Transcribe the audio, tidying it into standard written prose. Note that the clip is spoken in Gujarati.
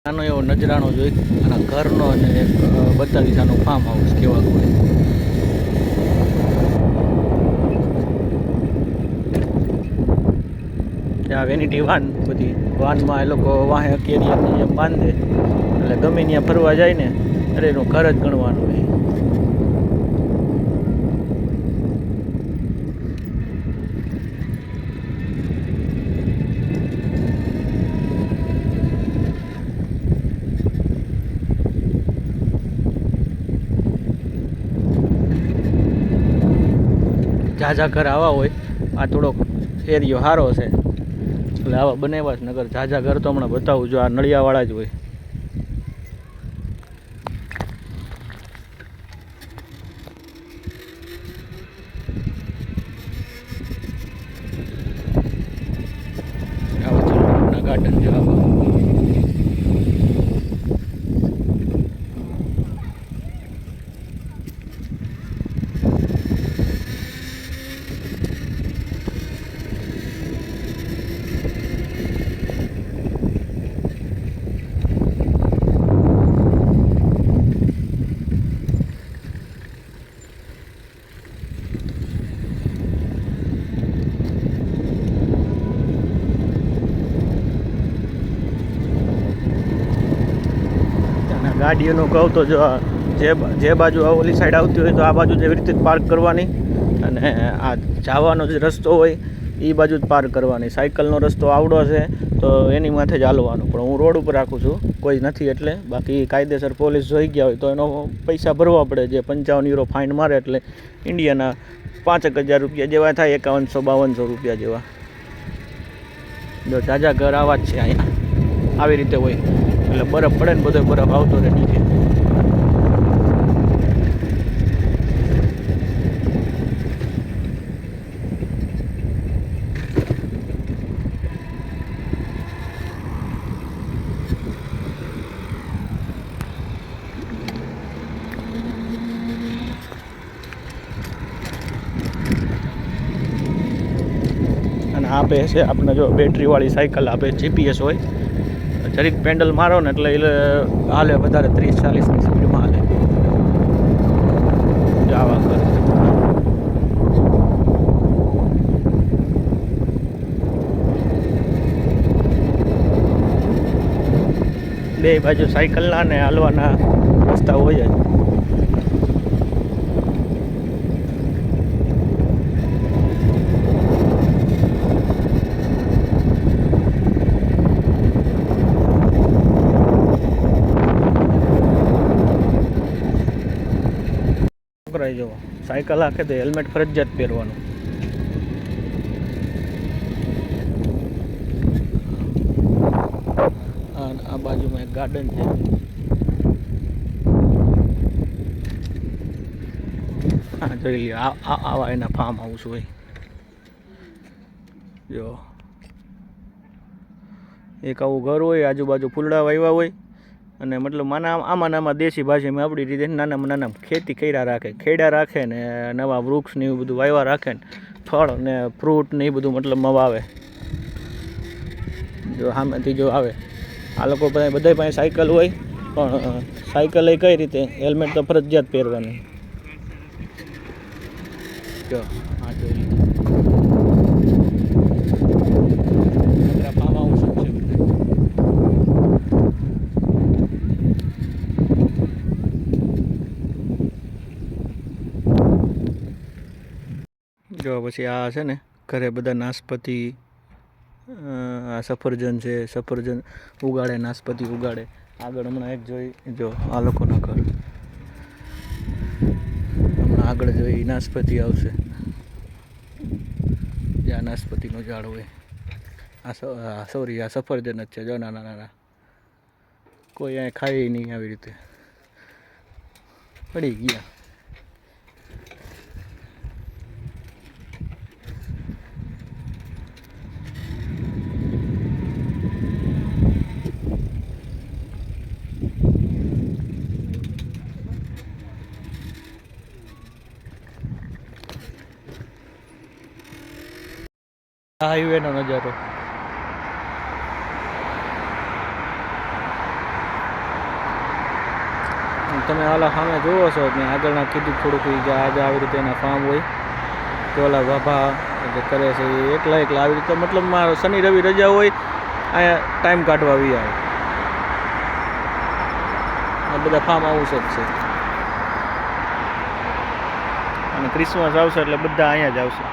આનો એવો નજરાણો જોઈ અને ઘરનો અને એક બતાવીશ આનું ફાર્મ હાઉસ કેવા હોય. ત્યાં વેનિટી વાન બધી વાનમાં એ લોકો વાહે કેરિયરની જેમ બાંધે એટલે ગમે ત્યાં ફરવા જાય ને અરે એનું ઘર જ ગણવાનું હોય. ઝાઝા ઘર આવા હોય આ થોડોક એરિયો સારો છે એટલે આવા બનાવ્યા જ નગર ઝાઝા ઘર તો હમણાં બતાવું જો આ નળિયાવાળા જ હોય. આવા ગાર્ડન જો આવા ગાડીઓનું કહું તો જો જે બાજુ ઓલી સાઈડ આવતી હોય તો આ બાજુ જેવી રીતે પાર્ક કરવાની અને આ જવાનો જે રસ્તો હોય એ બાજુ જ પાર્ક કરવાની. સાયકલનો રસ્તો આવડો છે તો એની માથે જ હાલવાનું, પણ હું રોડ ઉપર રાખું છું, કોઈ નથી એટલે. બાકી કાયદેસર પોલીસ જોઈ ગયા હોય તો એનો પૈસા ભરવા પડે, જે 55 યુરો ફાઇન મારે એટલે ઇન્ડિયાના 5,000 રૂપિયા જેવા થાય, 5100-5200 રૂપિયા જેવા. જો ઝાઝા ઘર આવા જ છે અહીંયા, આવી રીતે હોય એટલે બરફ પડે ને બધો બરફ આવતો રહે નીચે. અને આપે છે આપણે જો બેટરીવાળી સાયકલ આપે, જીપીએસ હોય, જરીક પેન્ડલ મારો ને એટલે એ હાલે વધારે 30-40ની સ્પીડમાં હાલે. આવા કરે બે બાજુ સાયકલના ને હાલવાના રસ્તા હોય જ. જો સાયકલ હાકે તો હેલ્મેટ ફરજિયાત પહેરવાનું. આ બાજુમાં એક ગાર્ડન છે. હા જોઈ લ્યો, આવા એના ફાર્મ હાઉસ હોય. જો એક આવું ઘર હોય, આજુબાજુ ફૂલડા વાવ્યા હોય અને મતલબ આમાં નામાં દેશી ભાષામાં આપણી રીતે નાનામાં નાના ખેતી કર્યા રાખે, ખેડા રાખે ને નવા વૃક્ષ ને એવું બધું વાવ્યા રાખે ને ફળ ને ફ્રૂટ ને એ બધું મતલબમાં વાવે. જો સામેથી જો આવે આ લોકો બધા પાસે સાયકલ હોય, પણ સાયકલ એ કઈ રીતે હેલ્મેટ તો ફરજિયાત પહેરવાનું. જો હા જોઈ ફાર્મ હાઉસ છે. જો પછી આ છે ને ઘરે બધા નાશપતિ, આ સફરજન છે, સફરજન ઉગાડે, નાશપતિ ઉગાડે. આગળ હમણાં એક જોઈ જો આ લોકોના ઘર, હમણાં આગળ જોઈ નાશપતિ આવશે, જ્યાં નાશપતિનું ઝાડ હોય. આ સોરી આ સફરજન જ છે જો નાના નાના, કોઈ અહીંયા ખાય નહીં, આવી રીતે પડી ગયા. હાઈવેનો નજારો. તમે ઓલા સામે જોવો છો મેં આગળના કીધું થોડુંક કે આજે આવી રીતે એના ફાર્મ હોય તો ઓલા બાબા જે કરે છે એ એકલા આવી રીતે મતલબમાં શનિ રવિ રજા હોય અહીંયા ટાઈમ કાઢવા આવી આવે. આ બધા ફાર્મ હાઉસ જ છે અને ક્રિસમસ આવશે એટલે બધા અહીંયા જ આવશે.